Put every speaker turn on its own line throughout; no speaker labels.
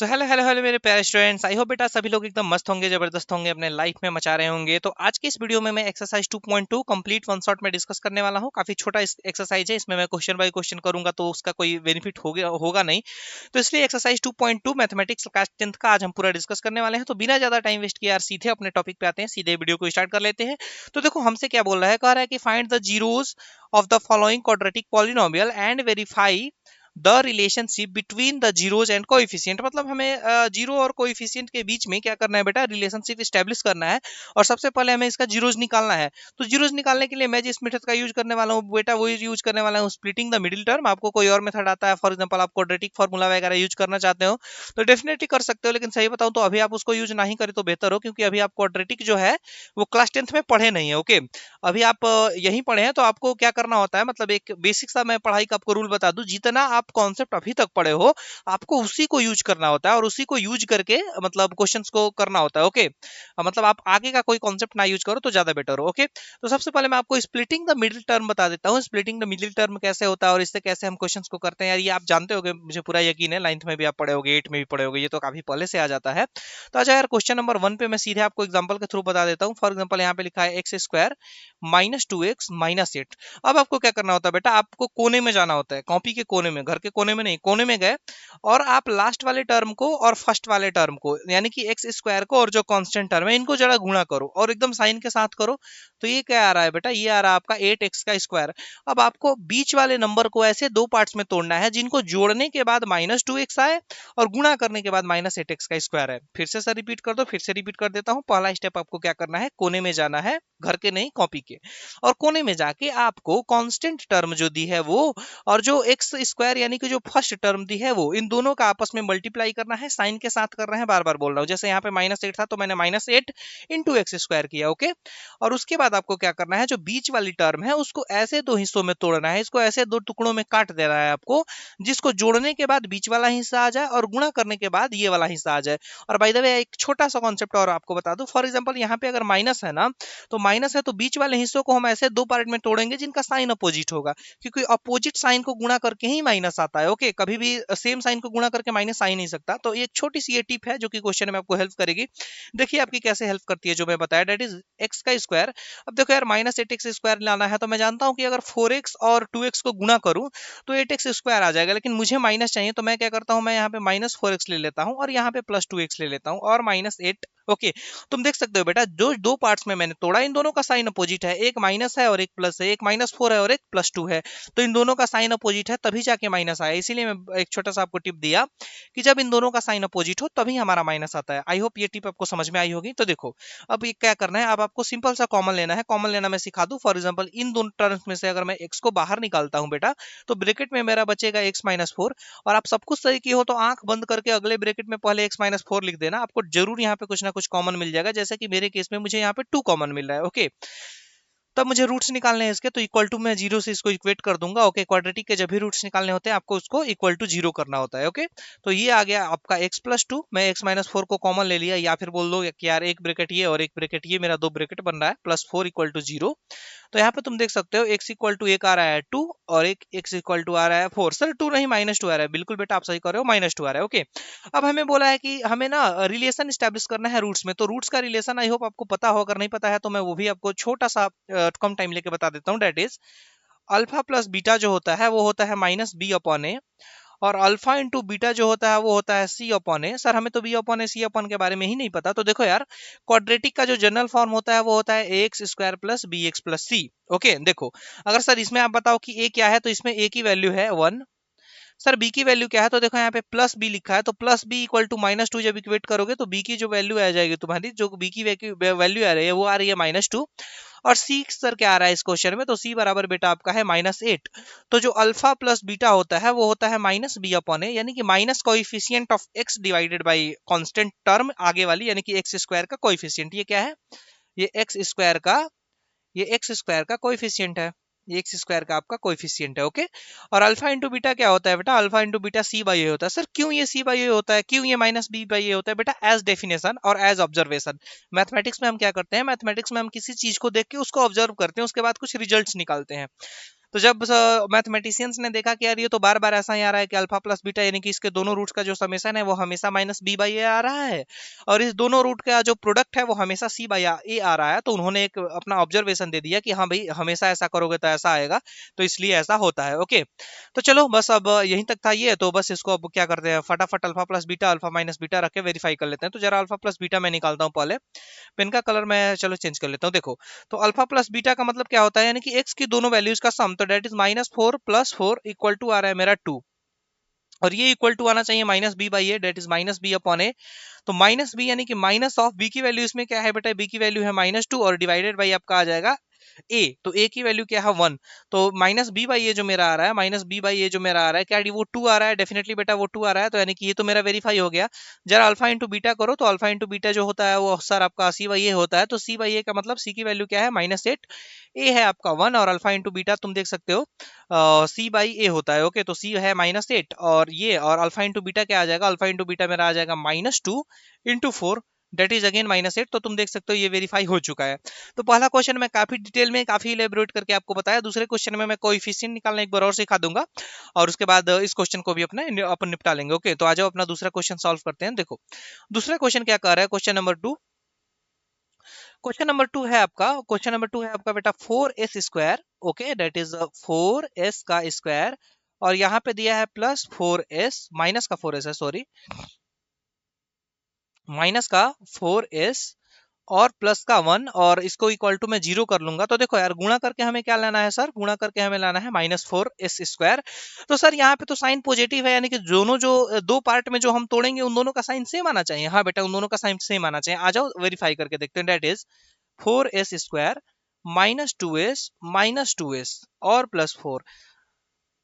So hello hello hello मेरे प्यारे students, I hope बेटा सभी लोग एकदम मस्त होंगे, जबरदस्त होंगे, अपने लाइफ में मचा रहे होंगे। तो आज के इस वीडियो में मैं एक्सरसाइज 2.2 कंप्लीट वन शॉट में डिस्कस करने वाला हूँ। काफी छोटा एक्सरसाइज है, इसमें मैं क्वेश्चन बाय क्वेश्चन करूंगा तो उसका कोई बेनिफिट होगा नहीं। तो इसलिए एक्सरसाइज 2.2 मैथमेटिक्स क्लास 10th का आज हम पूरा डिस्कस करने वाले हैं। तो बिना ज्यादा टाइम वेस्ट किए यार सीधे अपने टॉपिक पे आते हैं, सीधे वीडियो को स्टार्ट कर लेते हैं। तो देखो हमसे क्या बोल रहा है, कह रहा है कि find the zeros of the following quadratic polynomial and verify the relationship between the zeros and coefficient. मतलब हमें जीरो और कोएफिशिएंट के बीच में क्या करना है बेटा, रिलेशनशिप स्टैब्लिश करना है। और सबसे पहले हमें इसका जीरोज निकालना है। तो जीरोज निकालने के लिए मैं जिस मेथड का यूज करने वाला हूँ बेटा, वो यूज करने वाला हूँ स्प्लिटिंग द मिडिल टर्म। आपको कोई और मेथड आता है, फॉर एग्जांपल आप क्वाड्रेटिक फार्मूला वगैरह यूज करना चाहते हो तो डेफिनेटली कर सकते हो, लेकिन सही बताऊं तो अभी आप उसको यूज नहीं करें तो बेहतर हो, क्योंकि अभी आप क्वाड्रेटिक जो है वो क्लास 10th में पढ़े नहीं है। ओके, अभी आप यहीं पढ़े हैं। तो आपको क्या करना होता है, मतलब एक बेसिक सा मैं पढ़ाई का आपको रूल बता दूं, जितना आप कॉन्सेप्ट अभी तक पढ़े हो आपको उसी को यूज करना होता है, और उसी को यूज करके मतलब क्वेश्चंस को करना होता है। ओके, मतलब आप आगे का कोई कॉन्सेप्ट ना यूज करो तो ज्यादा बेटर हो। ओके, तो सबसे पहले मैं आपको स्प्लिटिंग द मिडिल टर्म बता देता हूँ। स्प्लिटिंग द मिडिल टर्म कैसे होता है और इससे कैसे हम क्वेश्चंस को करते हैं यार, ये आप जानते होगे, मुझे पूरा यकीन है। 9th में भी आप पढ़े होगे, 8 में भी पढ़े होगे, ये तो काफी पहले से आ जाता है। तो अच्छा यार, क्वेश्चन नंबर 1 पे मैं सीधे आपको एग्जांपल के थ्रू बता देता हूँ। फॉर एग्जांपल यहाँ पे लिखा है x square minus 2x minus 8। अब आपको क्या करना होता है बेटा, आपको कोने में जाना होता है, कॉपी के कोने में, घर के कोने में नहीं, कोने में गए और आप लास्ट वाले टर्म को और फर्स्ट वाले टर्म को, यानी कि एक्स स्क्वायर को और जो कांस्टेंट टर्म है इनको जरा गुणा करो और एकदम साइन के साथ करो। तो ये क्या आ रहा है बेटा, ये आ रहा है आपका 8x का स्क्वायर। अब आपको बीच वाले नंबर को ऐसे दो पार्ट्स में तोड़ना है जिनको जोड़ने के बाद माइनस 2x आए और गुणा करने के बाद माइनस 8x का स्क्वायर है। फिर से सर रिपीट कर दो, फिर से रिपीट कर देता हूँ। पहला स्टेप आपको क्या करना है, कोने में जाना है, घर के नहीं कॉपी के, और कोने में जाके आपको कांस्टेंट टर्म जो दी है वो और जो एक्स स्क्वायर यानी कि जो फर्स्ट टर्म दी है वो, इन दोनों का आपस में मल्टीप्लाई करना है, साइन के साथ करना है। बार बार बोल रहा हूँ, जैसे यहाँ पे माइनस 8 था तो मैंने माइनस 8 इंटू एक्स स्क्वायर किया। ओके, और उसके बाद आपको क्या करना है, जो बीच वाली टर्म है उसको ऐसे दो हिस्सों में तोड़ना है, इसको ऐसे दो टुकड़ों में काट देना है आपको, जिसको जोड़ने के बाद बीच वाला हिस्सा आ जाए और गुणा करने के बाद ये वाला हिस्सा आ जाए। और बाय द वे एक छोटा सा कॉन्सेप्ट और आपको बता दूं, फॉर एग्जांपल यहाँ पे अगर माइनस है ना, तो माइनस है तो बीच वाले हिस्सों को हम ऐसे दो पार्ट में तोड़ेंगे जिनका साइन अपोजिट होगा, क्योंकि अपोजिट साइन को गुणा करके ही माइनस आता है। ओके, कभी भी सेम साइन को गुणा करके माइनस आ ही नहीं सकता। तो एक छोटी सी ये टिप है जो कि क्वेश्चन में आपको हेल्प करेगी। देखिए आपकी कैसे हेल्प करती है जो मैं बताया, डेट इज एक्स का स्क्वायर। अब देखो यार, माइनस 8x स्क्वायर लाना है तो मैं जानता हूं कि अगर 4x और 2x को गुणा करूं तो 8x स्क्वायर आ जाएगा, लेकिन मुझे माइनस चाहिए तो मैं क्या करता हूं, मैं यहाँ पे माइनस 4x ले लेता हूं और यहाँ पे प्लस 2x ले लेता हूं और माइनस 8। ओके, तुम देख सकते हो बेटा, जो दो पार्ट्स में मैंने तोड़ा इन दोनों का साइन अपोजिट है, एक माइनस है और एक प्लस है, एक माइनस 4 है और एक प्लस 2 है। तो इन दोनों का साइन अपोजिट है तभी जाके माइनस आया, इसीलिए मैं एक छोटा सा आपको टिप दिया कि जब इन दोनों का साइन अपोजिट हो तभी हमारा माइनस आता है। आई होप ये टिप आपको समझ में आई होगी। तो देखो अब ये क्या करना है, अब आपको सिंपल सा कॉमन लेना है। कॉमन लेना मैं सिखा दूं, फॉर एग्जांपल इन दोनों टर्म्स में से अगर मैं x को बाहर निकालता हूं बेटा, तो ब्रैकेट में मेरा बचेगा x माइनस 4। और आप सब कुछ सही किए हो तो आंख बंद करके अगले ब्रैकेट में पहले x माइनस 4 लिख देना, आपको जरूर यहाँ पे कुछ ना कुछ कॉमन मिल जाएगा। जैसे कि मेरे केस में मुझे यहाँ पे 2 कॉमन मिल रहा है। ओके, तब मुझे रूट्स निकालने हैं इसके, तो इक्वल टू मैं जीरो से इसको इक्वेट कर दूंगा। ओके, क्वाड्रेटिक के जब भी रूट्स निकालने होते हैं आपको उसको इक्वल टू जीरो करना होता है। ओके, तो ये आ गया आपका x प्लस 2, मैं x माइनस 4 को कॉमन ले लिया, या फिर बोल दो कि यार एक ब्रैकेट ये और एक ब्रैकेट ये, मेरा दो ब्रैकेट बन रहा है, प्लस 4 इक्वल टू जीरो। तो यहाँ पे तुम देख सकते हो x इक्वल टू एक आ रहा है 2 और एक x इक्वल टू आ रहा है 4। सर 2 नहीं, माइनस 2 आ रहा है, बिल्कुल बेटा आप सही कर रहे हो, माइनस 2 आ रहा है। ओके, अब हमें बोला है कि हमें ना रिलेशन स्टैब्लिश करना है रूट्स में। तो रूट्स का रिलेशन आई होप आपको पता हो, अगर नहीं पता है तो मैं वो भी आपको छोटा सा कम टाइम लेके बता देता हूँ। That is alpha plus beta जो होता है वो होता है माइनस बी अपॉन ए, और अल्फा इंटू बीटा जो होता है वो होता है सी अपॉन ए। सर हमें तो बी अपॉन ए सी अपॉन के बारे में ही नहीं पता। तो देखो यार, क्वाड्रेटिक का जो जनरल फॉर्म होता है वो होता है A X square plus B x plus C. Okay, देखो अगर सर इसमें आप बताओ कि ए क्या है, तो इसमें ए की वैल्यू है 1। सर बी की वैल्यू क्या है, तो देखो यहाँ पे प्लस बी लिखा है, तो plus B equal to minus 2 जब इक्वेट करोगे तो बी की जो वैल्यू आ जाएगी तुम्हारी, जो बी की वैल्यू आ रही है वो आ रही है -2। और सी सर क्या आ रहा है इस क्वेश्चन में, तो सी बराबर बेटा आपका है -8। तो जो अल्फा प्लस बीटा होता है वो होता है माइनस बी अपॉन ए, यानी कि minus coefficient of x divided by constant term आगे वाली, यानी कि एक्स स्क्वायर का कोएफिशिएंट। ये क्या है, ये एक्स स्क्वायर का, ये एक्स स्क्वायर का कोएफिशिएंट है, ये एक्स स्क्वायर का आपका कोएफिशिएंट है। ओके, और अल्फा इंटू बीटा क्या होता है बेटा, alpha into beta C by A होता है। सर क्यों ये सी बाई ए होता है, क्यों ये माइनस बी बाई ए होता है बेटा, एज डेफिनेशन और एज ऑब्जर्वेशन। मैथमेटिक्स में हम क्या करते हैं, मैथमेटिक्स में हम किसी चीज को देख के उसको ऑब्जर्व करते हैं, उसके बाद कुछ रिजल्ट्स निकालते हैं। तो जब मैथमेटिशियंस ने देखा कि यार ये तो बार बार ऐसा ही आ रहा है कि अल्फा प्लस बीटा यानी कि इसके दोनों रूट्स का जो समेशन है वो हमेशा माइनस बी बाई ए आ रहा है, और इस दोनों रूट का जो प्रोडक्ट है वो हमेशा सी बाई ए आ रहा है, तो उन्होंने एक अपना ऑब्जर्वेशन दे दिया कि हाँ भाई हमेशा ऐसा करोगे तो ऐसा आएगा, तो इसलिए ऐसा होता है। ओके, तो चलो बस अब यहीं तक था ये, तो बस इसको अब क्या करते हैं, फटाफट alpha plus beta alpha minus beta रख के वेरीफाई कर लेते हैं। तो जरा अल्फा प्लस बीटा मैं निकालता हूँ पहले, पेन का कलर मैं चलो चेंज कर लेता हूँ। देखो, तो अल्फा प्लस बीटा का मतलब क्या होता है, यानी कि एक्स की दोनों वैल्यूज का सम, तो डेट इज -4 + 4 इक्वल टू आ रहा है मेरा 2, और ये इक्वल टू आना चाहिए minus B by A, that is minus B upon A. तो माइनस बी यानी कि माइनस ऑफ बी की वैल्यू इसमें क्या है बेटा, बी की वैल्यू है -2 और डिवाइडेड बाई आपका आ जाएगा ए, तो ए की वैल्यू क्या है 1, तो माइनस बी बाई ए जो मेरा आ रहा है, माइनस बी बाई ए जो मेरा आ रहा है, क्या वो 2 आ रहा है, डेफिनेटली बेटा वो 2 आ रहा है, तो यानी कि ये तो मेरा वेरीफाई हो गया। जरा अल्फा इंटू बीटा करो, तो अल्फा इंटू बीटा जो होता है वो सर आपका सी बाई ए होता है, तो सी बाई ए का मतलब सी की वैल्यू क्या है -8, ए है आपका 1, और अल्फा इंटू बीटा तुम देख सकते हो सी बाई ए होता है। ओके, तो सी है -8 और ये, और अल्फा इंटू बीटा क्या आ जाएगा, अल्फा इंटू बीटा मेरा आ जाएगा -2 इंटू 4, डेट इज अगेन -8, तो तुम देख सकते हो ये वेरीफाई हो चुका है। तो पहला क्वेश्चन मैं काफी डिटेल में काफी इलेबोरेट करके आपको बताया, दूसरे क्वेश्चन में मैं कोएफिशिएंट निकालना एक बार और सिखा दूंगा, और उसके बाद इस क्वेश्चन को भी अपने अपन निपटा लेंगे। ओके, तो आ जाओ अपना दूसरा क्वेश्चन सॉल्व करते हैं। देखो, दूसरा क्वेश्चन क्या कर रहा है, question number 2, question number to है आपका बेटा 4s², okay, date is 4s का स्क्वायर, और यहाँ पे दिया है +4s, माइनस का 4s है, सॉरी, माइनस का 4s और प्लस का 1, और इसको इक्वल टू मैं 0 कर लूंगा। तो देखो यार, गुणा करके हमें क्या लाना है सर, गुणा करके हमें लाना है -4s²। तो सर यहाँ पे तो साइन पॉजिटिव है, यानी कि दोनों जो दो पार्ट में जो हम तोड़ेंगे उन दोनों का साइन सेम आना चाहिए। हाँ बेटा, उन दोनों का साइन सेम आना चाहिए। आ जाओ वेरीफाई करके देखते हैं, डेट इज 4s² -2s और +4,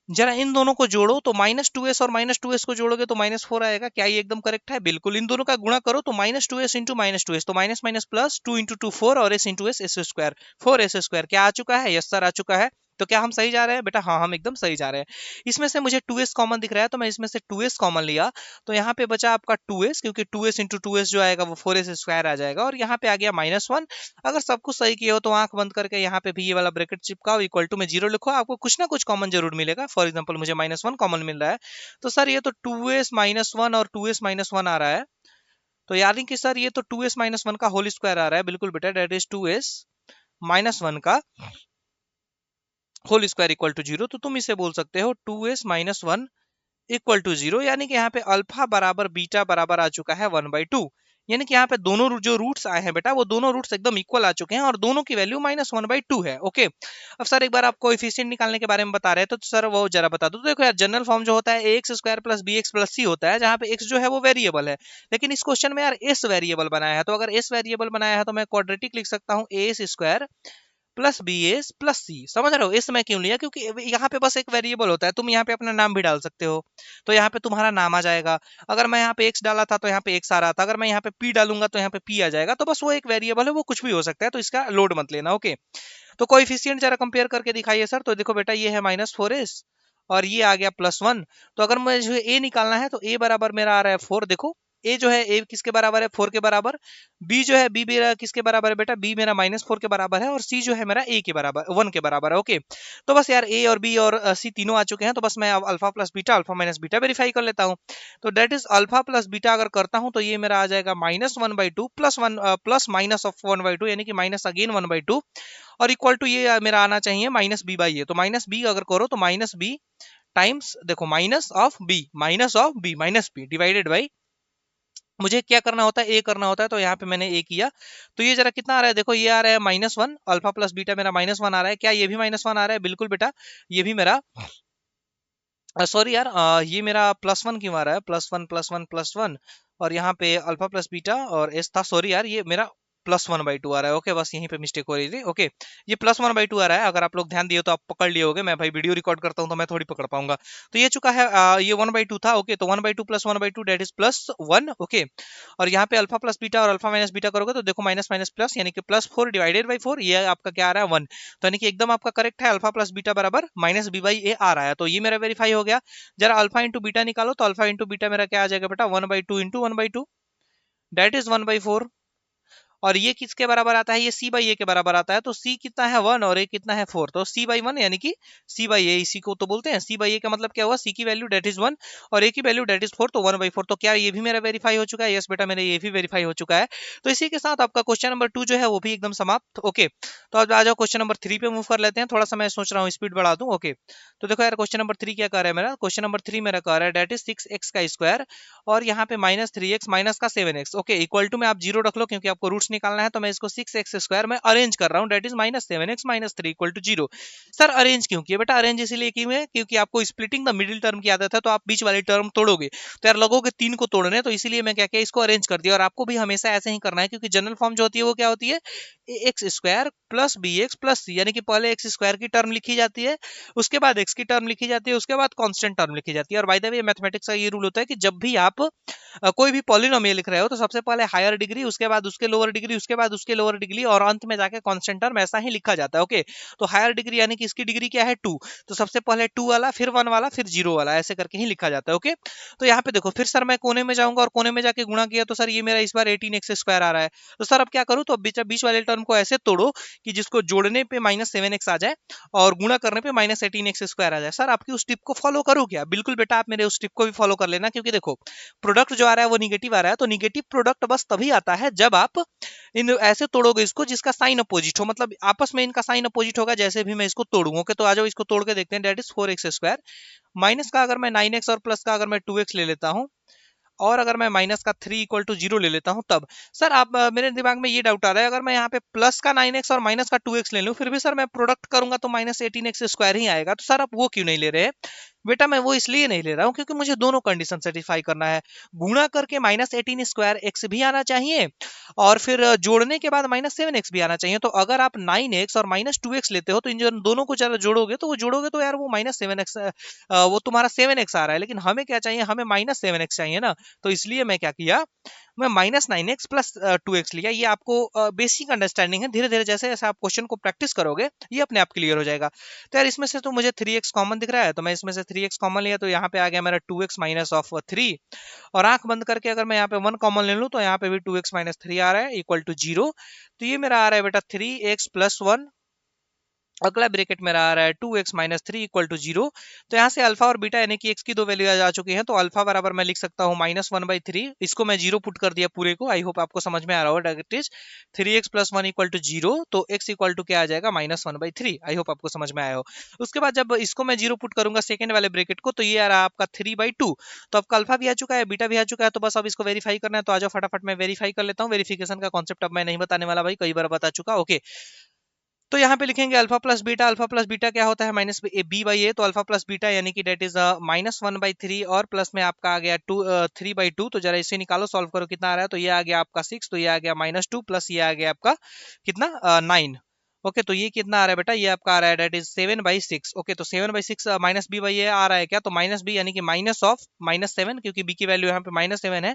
जरा इन दोनों को जोड़ो, तो -2s और -2s को जोड़ोगे तो -4 आएगा। क्या ये एकदम करेक्ट है? बिल्कुल। इन दोनों का गुणा करो तो -2s इंटू -2s, तो माइनस माइनस प्लस 2 इंटू 2 4 और s इंटू s² 4s² क्या आ चुका है? यस सर, आ चुका है। तो क्या हम सही जा रहे हैं बेटा? हाँ, हम एकदम सही जा रहे हैं। इसमें से मुझे 2s कॉमन दिख रहा है, तो मैं इसमें से 2s कॉमन लिया, तो यहाँ पे बचा आपका 2s, क्योंकि 2s इंटू 2s जो आएगा वो 4s² आ जाएगा, और यहाँ पे आ गया -1। अगर सब कुछ सही किए हो तो आंख बंद करके यहाँ पे भी ये वाला ब्रैकेट चिपकाओ, इक्वल टू में 0 लिखो, आपको कुछ ना कुछ कॉमन जरूर मिलेगा। फॉर एग्जांपल मुझे -1 कॉमन मिल रहा है, तो सर ये तो 2s -1 और 2s -1 आ रहा है, तो यानी कि सर ये तो 2s -1 का होल स्क्वायर आ रहा है। बिल्कुल बेटा, डेट इज 2s -1 का होल स्क्वायर इक्वल टू 0, तो तुम इसे बोल सकते हो 2s -1 इक्वल टू 0, यानी कि यहाँ पे अल्फा बराबर बीटा बराबर आ चुका है 1/2, यानी कि यहाँ पे दोनों जो रूट्स आए हैं बेटा, वो दोनों रूट्स एकदम इक्वल आ चुके हैं, और दोनों की वैल्यू -1/2 है। ओके, अब सर एक बार आपको कोएफिशिएंट निकालने के बारे में बता रहे हैं, तो सर वो जरा बता दो। तो देखो यार, जनरल फॉर्म जो होता है ax² + bx + c होता है, जहाँ पे x जो है वो वेरिएबल है, लेकिन इस क्वेश्चन में यार s वेरिएबल बनाया है, तो अगर s वेरिएबल बनाया है तो मैं क्वाड्रेटिक लिख सकता हूँ as² plus B S plus C. समझ रहे हो इस मैं क्यों लिया? क्योंकि यहाँ पे बस एक वेरिएबल होता है, तुम यहाँ पे अपना नाम भी डाल सकते हो, तो यहाँ पे तुम्हारा नाम आ जाएगा। अगर मैं यहाँ पे एक्स डाला था तो यहाँ पे एक्स आ रहा था, अगर मैं यहाँ पे पी डालूंगा तो यहाँ पे पी आ जाएगा, तो बस वो एक वेरिएबल है, वो कुछ भी हो सकता है, तो इसका लोड मत लेना। ओके, तो कोएफिशिएंट जरा कंपेयर करके दिखाइए सर। तो देखो बेटा, ये है -4s और ये आ गया +1, तो अगर मुझे ए निकालना है तो ए बराबर मेरा आ रहा है 4। देखो, ए जो है ए किसके बराबर है? 4 के बराबर। बी जो है बी मेरा किसके बराबर है बेटा? बी मेरा -4 के बराबर है, और सी जो है मेरा ए के बराबर 1 के बराबर है। ओके, तो बस यार ए और बी और सी तीनों आ चुके हैं, तो बस मैं अब alpha plus beta alpha minus beta verify कर लेता हूँ। तो that is alpha plus beta अगर करता हूँ तो ये मेरा आ जाएगा -1/2 प्लस माइनस ऑफ 1/2, यानी कि माइनस अगेन 1/2, और इक्वल टू ये मेरा आना चाहिए -b/a। तो -b अगर करो तो -b टाइम्स, देखो minus of B divided by, मुझे क्या करना होता है? ए करना होता है, तो यहाँ पे मैंने ए किया, तो ये जरा कितना आ रहा है? देखो, ये आ रहा है -1, अल्फा प्लस बीटा मेरा -1 आ रहा है। क्या ये भी -1 आ रहा है? बिल्कुल बेटा, ये भी मेरा, सॉरी यार, ये मेरा +1 क्यों आ रहा है? +1 और यहाँ पे अल्फा प्लस बीटा और एस था, सॉरी यार, ये मेरा +1/2 आ रहा है। ओके, बस यहीं पे मिस्टेक हो रही थी। ओके, ये +1/2 आ रहा है, अगर आप लोग ध्यान दिए तो आप पकड़ लिए होगे। मैं भाई वीडियो रिकॉर्ड करता हूँ तो मैं थोड़ी पकड़ पाऊंगा। तो ये चुका है, ये 1/2 था। ओके, तो 1/2 + 1/2 डेट इज +1। ओके, और यहाँ पे अल्फा प्लस बीटा और अल्फा माइनस बीटा करोगे तो देखो माइनस माइनस प्लस, यानी कि +4 डिवाइडेड बाई 4, ये आपका क्या आ रहा है? 1, तो यानी कि एकदम आपका करेक्ट है, अल्फा प्लस बीटा बराबर -b/a आ रहा है, तो ये मेरा वेरीफाई हो गया। जरा अल्फा इंटू बीटा निकालो, तो अल्फा इंटू बीटा मेरा क्या आ जाएगा बेटा? 1/2 इंटू 1/2, डेट इज 1/4, और ये किसके बराबर आता है, ये c बाई ए के बराबर आता है। तो c कितना है 1 और a कितना है 4, तो c बाई 1 यानी कि c बाई ए, इसी को तो बोलते हैं c बाई ए का मतलब क्या हुआ, c की वैल्यू डेट इज 1 और a की वैल्यू डेट इज 4, तो 1/4। तो क्या ये भी मेरा वेरीफाई हो चुका है, यस बेटा मेरा ये भी वेरीफाई हो चुका है। तो इसी के साथ आपका क्वेश्चन नंबर 2 जो है वो भी एकदम समाप्त। ओके, तो अब आ जाओ क्वेश्चन नंबर 3 पे मूव कर लेते हैं। थोड़ा सा मैं सोच रहा हूँ स्पीड बढ़ा दूं। ओके, तो देखो यार क्वेश्चन नंबर 3 क्या कर रहा है मेरा, क्वेश्चन नंबर 3 मेरा कह रहा है डेट इज 6x का स्क्वायर और यहाँ पे -3x माइनस का 7x। ओके, इक्वल टू में आप जीरो रख लो क्योंकि आपको रूट्स निकालना है। तो मैं इसको 6x स्क्वायर में अरेंज कर रहा हूँ, that is -7x -3 equal to 0। Sir arrange क्यों किया बेटा, अरेंज इसीलिए की है क्योंकि आपको स्प्लिटिंग द मिडिल टर्म की आदत है, तो आप बीच वाली टर्म तोड़ोगे तो यार लगोगे 3 को तोड़ने, तो इसीलिए मैं क्या किया, इसको अरेंज कर दिया। और आपको भी हमेशा ऐसे ही करना है क्योंकि जनरल फॉर्म जो होती है वो क्या होती है, x square plus B x plus c, यानी कि पहले एक्स स्क्वायर की टर्म लिखी जाती है, उसके बाद एक्स की टर्म लिखी जाती है, उसके बाद कांस्टेंट टर्म लिखी जाती है। और बाय द वे मैथमेटिक्स का ये रूल होता है कि जब भी आप कोई भी पॉलिनोमियल लिख रहे हो तो सबसे पहले हायर डिग्री, उसके बाद उसके लोअर डिग्री, उसके बाद उसके लोअर डिग्री और अंत में जाके कांस्टेंट टर्म, ऐसा ही लिखा जाता है। ओके, तो हायर डिग्री यानी कि इसकी डिग्री क्या है 2, तो सबसे पहले 2 वाला, फिर 1 वाला, फिर 0 वाला, ऐसे करके ही लिखा जाता है। ओके, तो यहाँ पे देखो फिर सर मैं कोने में जाऊंगा और कोने में जाके गुणा किया तो सर ये मेरा इस बार 18x स्क्वायर आ रहा है। तो सर अब क्या करूँ, तो बीच वाले टर्म को ऐसे तोड़ो कि जिसको जोड़ने पे -7x आ जाए और गुणा करने पे -18x स्क्वायर आ जाए। सर आपकी उस टिप को फॉलो करो क्या, बिल्कुल बेटा आप मेरे उस टिप को भी फॉलो कर लेना, क्योंकि देखो प्रोडक्ट जो आ रहा है वो निगेटिव आ रहा है, तो निगेटिव प्रोडक्ट बस तभी आता है जब आप इन ऐसे तोड़ोगे इसको जिसका साइन अपोजिट हो, मतलब आपस में इनका साइन अपोजिट होगा, जैसे भी मैं इसको तोड़ूंगा। ओके, तो आ जाओ इसको तोड़ के देखते हैं। That is 4x square minus का अगर मैं 9x और प्लस का अगर मैं 2x ले लेता हूं और अगर मैं माइनस का 3 इक्वल टू 0 ले लेता हूं तब सर आप मेरे दिमाग में ये डाउट आ रहा है, अगर मैं यहाँ पे प्लस का 9x और माइनस का 2x ले लूं फिर भी सर मैं प्रोडक्ट करूंगा तो -18x स्क्वायर ही आएगा। तो सर आप वो क्यों नहीं ले रहे हैं बेटा, मैं वो इसलिए नहीं ले रहा हूँ क्योंकि मुझे दोनों कंडीशन सेटिस्फाई करना है। गुणा करके -18 स्क्वायर एक्स भी आना चाहिए और फिर जोड़ने के बाद -7x भी आना चाहिए। तो अगर आप 9x और -2x लेते हो तो इन दोनों को जरा जोड़ोगे तो वो जोड़ोगे तो यार वो -7x वो तुम्हारा 7x आ रहा है, लेकिन हमें क्या चाहिए, हमें -7x चाहिए ना। तो इसलिए मैं क्या किया, मैं -9x प्लस 2x लिया। ये आपको बेसिक अंडरस्टैंडिंग है, धीरे धीरे जैसे जैसे आप क्वेश्चन को प्रैक्टिस करोगे ये अपने आप क्लियर हो जाएगा। तो यार इसमें से तो मुझे 3x कॉमन दिख रहा है, तो मैं इसमें से 3x कॉमन लिया तो यहाँ पे आ गया मेरा 2x माइनस ऑफ 3 और आंख बंद करके अगर मैं यहाँ पे 1 कॉमन ले लूँ तो यहाँ पे भी 2x माइनस 3 आ रहा है इक्वल टू 0। तो ये मेरा आ रहा है बेटा 3x प्लस 1, अगला ब्रैकेट मेरा आ रहा है 2x माइनस 3 इक्वल टू 0। तो यहाँ से अल्फा और बीटा यानी कि x की दो वैल्यू आ चुकी हैं, तो अल्फा बराबर मैं लिख सकता हूँ -1/3, इसको मैं 0 पुट कर दिया पूरे को। आई होप आपको समझ में आ रहा होगा। That is 3x plus 1 equal to 0, तो x इक्वल टू क्या आ जाएगा -1/3। आई होप आपको समझ में आया हो। उसके बाद जब इसको मैं 0 पुट करूंगा सेकंड वाले ब्रैकेट को, तो ये आ रहा है आपका 3/2। तो आपका अल्फा भी आ चुका है, बीटा भी आ चुका है, तो बस अब इसको वेरीफाई करना है। तो आज फटाफट मैं वेरीफाई कर लेता हूँ। वेरिफिकेशन का कॉन्सेप्ट अब मैं नहीं बताने वाला भाई, कई बार बता चुका। ओके, तो यहाँ पे लिखेंगे alpha plus beta. Alpha plus beta क्या होता है, माइनस बी बाई ए, तो अल्फा प्लस बीटा यानी कि डेट इज -1/3 और प्लस में आपका आ गया 3/2। तो जरा इसे निकालो, सॉल्व करो कितना आ रहा है। तो ये आ गया आपका 6, तो ये आ गया -2 प्लस ये आ गया आपका कितना 9। ओके, तो ये कितना आ रहा है बेटा, ये आपका आ रहा है डेट इज 7/6। ओके, तो 7/6 माइनस बी बाई ए आ रहा है क्या, तो माइनस बी यानी कि माइनस ऑफ -7, क्योंकि बी की वैल्यू यहाँ पे -7 है,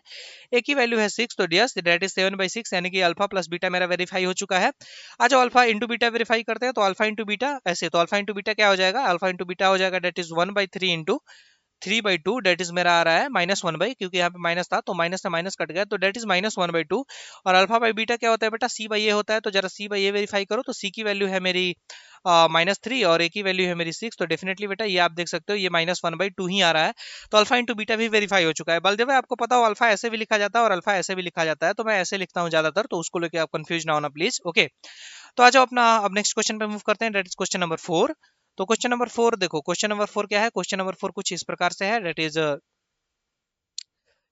ए की वैल्यू है 6, तो यस डेट इज 7/6 यानी कि अल्फा प्लस बीटा मेरा वेरीफाई हो चुका है। आ जाओ अल्फा इंटू बीटा वेरीफाई करते हैं। तो अल्फा इंटू बीटा ऐसे, तो अल्फा इंटू बीटा क्या हो जाएगा, अल्फा इंटू बीटा हो जाएगा that is 1/3 into 3/2, that is मेरा आ रहा है -1 बाई, क्योंकि यहाँ पे माइनस था तो माइनस से माइनस कट गया, तो डेट इज -1/2। और अल्फा बाई बीटा क्या होता है बेटा, सी बाई ए होता है। तो जरा सी बाई ए वेरीफाई करो, तो सी की वैल्यू है मेरी -3 और ए की वैल्यू है मेरी 6, तो डेफिनेटली बेटा ये आप देख सकते हो ये -1/2 ही आ रहा है। तो अल्फा इंटू बीटा भी वेरीफाई हो चुका है। बलदेव आपको पता हो अल्फा ऐसे भी लिखा जाता है और अल्फा ऐसे भी लिखा जाता है, तो मैं ऐसे लिखता हूँ ज्यादातर, तो उसको लेकर आप कंफ्यूज ना होना प्लीज। ओके, तो आ जाओ अपना अब नेक्स्ट क्वेश्चन पे मूव करते हैं। That is question number 4। तो क्वेश्चन नंबर 4 देखो, क्वेश्चन नंबर 4 क्या है, क्वेश्चन नंबर 4 कुछ इस प्रकार से है। डेट इज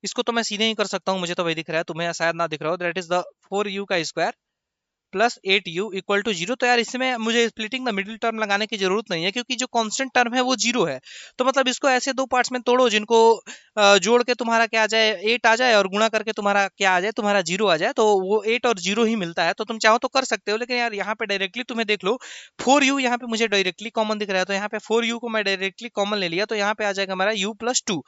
इसको तो मैं सीधे ही कर सकता हूँ, मुझे तो वही दिख रहा है, तुम्हें शायद ना दिख रहा हो। दैट इज द 4u का square plus 8u equal to 0। तो यार इसमें मुझे स्प्लिटिंग द मिडिल टर्म लगाने की जरूरत नहीं है क्योंकि जो कांस्टेंट टर्म है वो 0 है। तो मतलब इसको ऐसे दो पार्ट्स में तोड़ो जिनको जोड़ के तुम्हारा क्या आ जाए 8 आ जाए और गुणा करके तुम्हारा क्या आ जाए, तुम्हारा 0 आ जाए, तो वो 8 और 0 ही मिलता है। तो तुम चाहो तो कर सकते हो, लेकिन यार यहाँ पे डायरेक्टली तुम्हें देख लो 4u यहाँ पे मुझे डायरेक्टली कॉमन दिख रहा है, तो यहाँ पे 4u को मैं डायरेक्टली कॉमन ले लिया, तो यहाँ पे आ जाएगा हमारा u प्लस 2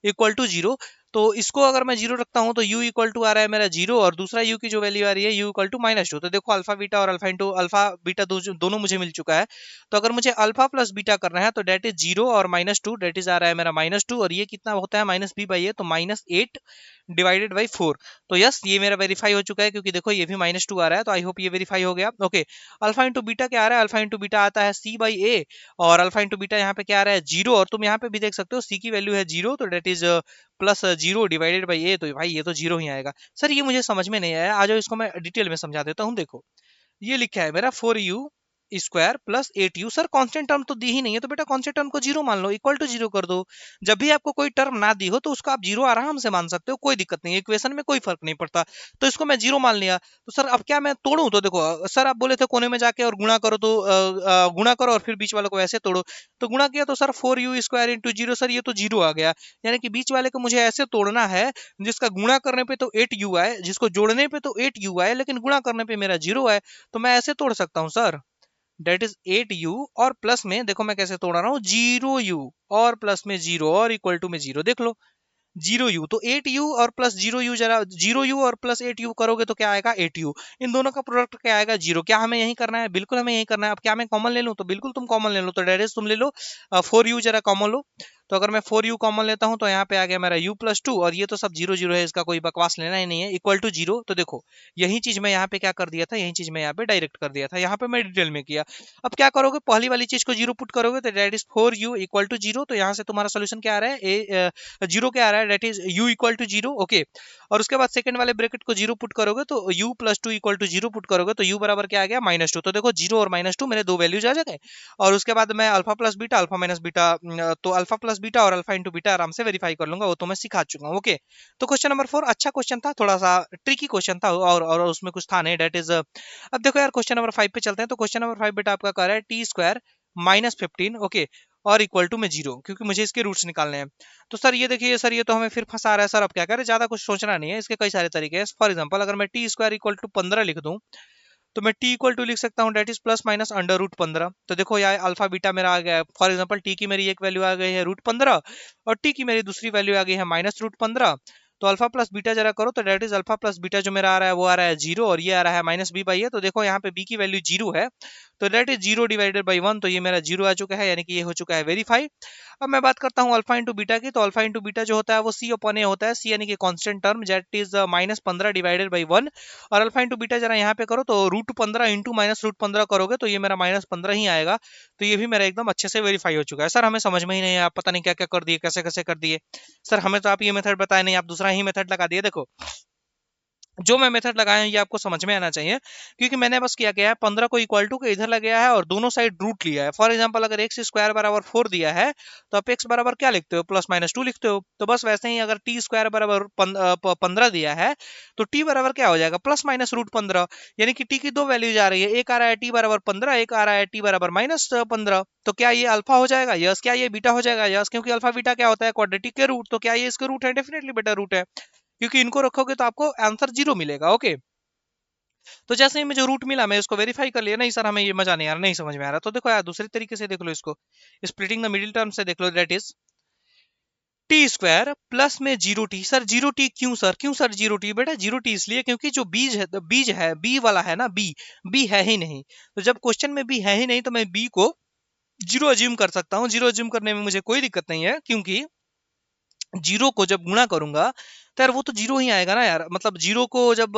इक्वल टू 0। तो इसको अगर मैं 0 रखता हूं तो u इक्वल टू आ रहा है मेरा 0 और दूसरा u की जो वैल्यू आ रही है u इक्वल टू -2। तो देखो अल्फा बीटा और अल्फा इंटू अल्फा बीटा दोनों मुझे मिल चुका है। तो अगर मुझे अल्फा प्लस बीटा करना है तो डेट इज 0 और -2, डेट इज आ रहा है मेरा -2 और ये कितना होता है -b/a, तो -8 डिवाइडेड बाई 4। तो यस, ये मेरा वेरीफाई हो चुका है, क्योंकि देखो ये भी -2 आ रहा है, तो आई होप ये वेरीफाई हो गया। ओके, अल्फा इंटू बीटा क्या आ रहा है? अल्फा इंटू बीटा आता है c बाई ए, और अल्फा इंटू बीटा यहाँ पे क्या आ रहा है? 0। और तुम यहाँ पे भी देख सकते हो c की वैल्यू है 0, तो that is plus 0 divided by a, तो भाई ये तो 0 ही आएगा। सर ये मुझे समझ में नहीं आया, आ जाओ इसको मैं डिटेल में समझा देता हूँ। देखो ये लिखा है मेरा 4u² plus 8u। Sir constant term तो दी ही नहीं है, तो बेटा कांस्टेंट टर्म को 0 मान लो, इक्वल टू 0 कर दो। जब भी आपको कोई टर्म ना दी हो तो उसको आप 0 आराम से मान सकते हो, कोई दिक्कत नहीं है, इक्वेशन में कोई फर्क नहीं पड़ता। तो इसको मैं 0 मान लिया। तो सर अब क्या मैं तोड़ूं? तो देखो सर आप बोले थे कोने में जाके और गुणा करो, तो गुणा करो और फिर बीच वाले को ऐसे तोड़ो। तो गुणा किया तो सर 4u² इंटू 0, सर ये तो 0 आ गया। यानी कि बीच वाले को मुझे ऐसे तोड़ना है जिसका गुणा करने पे तो 8u आए, जिसको जोड़ने पे तो 8u आए, लेकिन गुणा करने पे मेरा 0 आए। तो मैं ऐसे तोड़ सकता हूँ सर, डेट इज 8u, और प्लस में देखो मैं कैसे तोड़ रहा हूँ, 0u और प्लस में 0 और इक्वल टू में 0। देख लो 0u, तो 8u और प्लस 0u, जरा 0u और प्लस 8u करोगे तो क्या आएगा? 8u। इन दोनों का प्रोडक्ट क्या आएगा? 0। क्या हमें यही करना है? बिल्कुल हमें यही करना है। अब क्या मैं कॉमन ले लूं? तो बिल्कुल तुम कॉमन ले लो, तो डेट इज तुम ले लो 4u, जरा कॉमन लो। तो अगर मैं 4u कॉमन लेता हूं तो यहाँ पे आ गया मेरा u+2, और ये तो सब 0 0 है, इसका कोई बकवास लेना ही नहीं है, इक्वल टू 0। तो देखो यही चीज मैं यहाँ पे क्या कर दिया था, यही चीज मैं यहाँ पे डायरेक्ट कर दिया था, यहाँ पे मैं डिटेल में किया। अब क्या करोगे? पहली वाली चीज को 0 पुट करोगे तो that is 4u equal to 0। तो यहाँ से तुम्हारा सोल्यूशन क्या आ रहा है? 0 क्या आ रहा है? That is u equal to 0। Okay, और उसके बाद सेकंड वाले ब्रैकेट को 0 पुट करोगे तो u+2 इक्वल टू 0 पुट करोगे तो u बराबर क्या आ गया? -2। तो देखो 0 और -2 मेरे दो वैल्यूज आ जाएंगे। और उसके बाद मैं alpha plus beta, alpha minus beta, तो अल्फा प्लस बीटा और अल्फा इंटू बीटा आराम से वेरीफाई कर लूंगा, वो तो मैं सिखा चुका हूँ। ओके, तो क्वेश्चन नंबर 4 अच्छा क्वेश्चन था, थोड़ा सा ट्रिकी क्वेश्चन था, और उसमें कुछ था नहीं, डेट इज। अब देखो यार क्वेश्चन नंबर 5 पे चलते हैं। तो क्वेश्चन नंबर 5 बेटा आपका कह रहा है t² -15, ओके, और इक्वल टू में 0, क्योंकि मुझे इसके रूट्स निकालने हैं। तो सर ये देखिए सर, ये तो हमें फिर फंसा रहा है सर। अब क्या करें? ज्यादा कुछ सोचना नहीं है, इसके कई सारे तरीके हैं। फॉर एग्जांपल अगर मैं t² इक्वल टू 15 लिख दूं, तो मैं t इक्वल टू लिख सकता हूँ डेट इज प्लस माइनस √15। तो देखो यार अल्फा बीटा मेरा आ गया है। फॉर एग्जांपल t की मेरी एक वैल्यू आ गई है √15, और t की मेरी दूसरी वैल्यू आ गई है -√15। तो अल्फा प्लस बीटा जरा करो, तो that is alpha plus beta जो मेरा आ रहा है वो आ रहा है 0, और ये आ रहा है -b/a। तो देखो यहाँ पे b की वैल्यू 0 है, तो डेट इज 0 डिवाइडेड बाई 1, तो ये मेरा 0 आ चुका है, यानी कि ये हो चुका है वेरीफाई। अब मैं बात करता हूँ अल्फा इंटू बीटा की। तो अल्फा इंटू बीटा जो होता है वो c/a होता है, c यानी कि constant term, that is -15 divided by 1। और अल्फा इंटू बीटा जरा यहाँ पे करो, तो √15 इंटू -√15 करोगे तो ये मेरा -15 ही आएगा। तो ये भी मेरा एकदम अच्छे से वेरीफाई हो चुका है। सर हमें समझ में ही नहीं है, आप पता नहीं क्या क्या कर दिए, कैसे कैसे कर दिए। सर हमें तो आप ये मेथड बताए नहीं, आप दूसरा ही मेथड लगा दिए। देखो जो मैं मेथड लगाया हूं ये आपको समझ में आना चाहिए, क्योंकि मैंने बस किया गया है 15 को इक्वल टू के इधर लगाया है और दोनों साइड रूट लिया है। फॉर एग्जांपल अगर x² बराबर 4 दिया है, तो आप x बराबर क्या लिखते हो? +-2 लिखते हो। तो बस वैसे ही अगर t² बराबर 15 दिया है, तो t बराबर क्या हो जाएगा? +-√15। यानी कि t की दो वैल्यूज आ रही है, एक आ रहा है t बराबर 15, एक आ रहा है t बराबर -15। तो क्या ये अल्फा हो जाएगा? यस। क्या ये बीटा हो जाएगा? यस, क्योंकि अल्फा बीटा क्या होता है? क्वाड्रेटिक के रूट। तो क्या ये इसके रूट है? डेफिनेटली बेटा रूट है, क्योंकि इनको रखोगे तो आपको आंसर 0 मिलेगा। ओके, तो जैसे ही मुझे रूट मिला मैं इसको वेरीफाई कर लिया। नहीं सर हमें ये मजा नहीं आ रहा, नहीं समझ में आ रहा। तो देखो यार दूसरे तरीके से देख लो इसको, स्प्लिटिंग द मिडिल टर्म से देख लो, दैट इज t² प्लस में 0t। सर 0t क्यों सर? क्यों सर 0t? बेटा 0t इसलिए क्योंकि जो बीज है बी वाला है ना, बी है ही नहीं। तो जब क्वेश्चन में बी है ही नहीं, तो मैं बी को 0 अज्यूम कर सकता हूँ। 0 अज्यूम करने में मुझे कोई दिक्कत नहीं है, क्योंकि 0 को जब गुणा करूंगा तो यार वो तो 0 ही आएगा ना यार। मतलब 0 को जब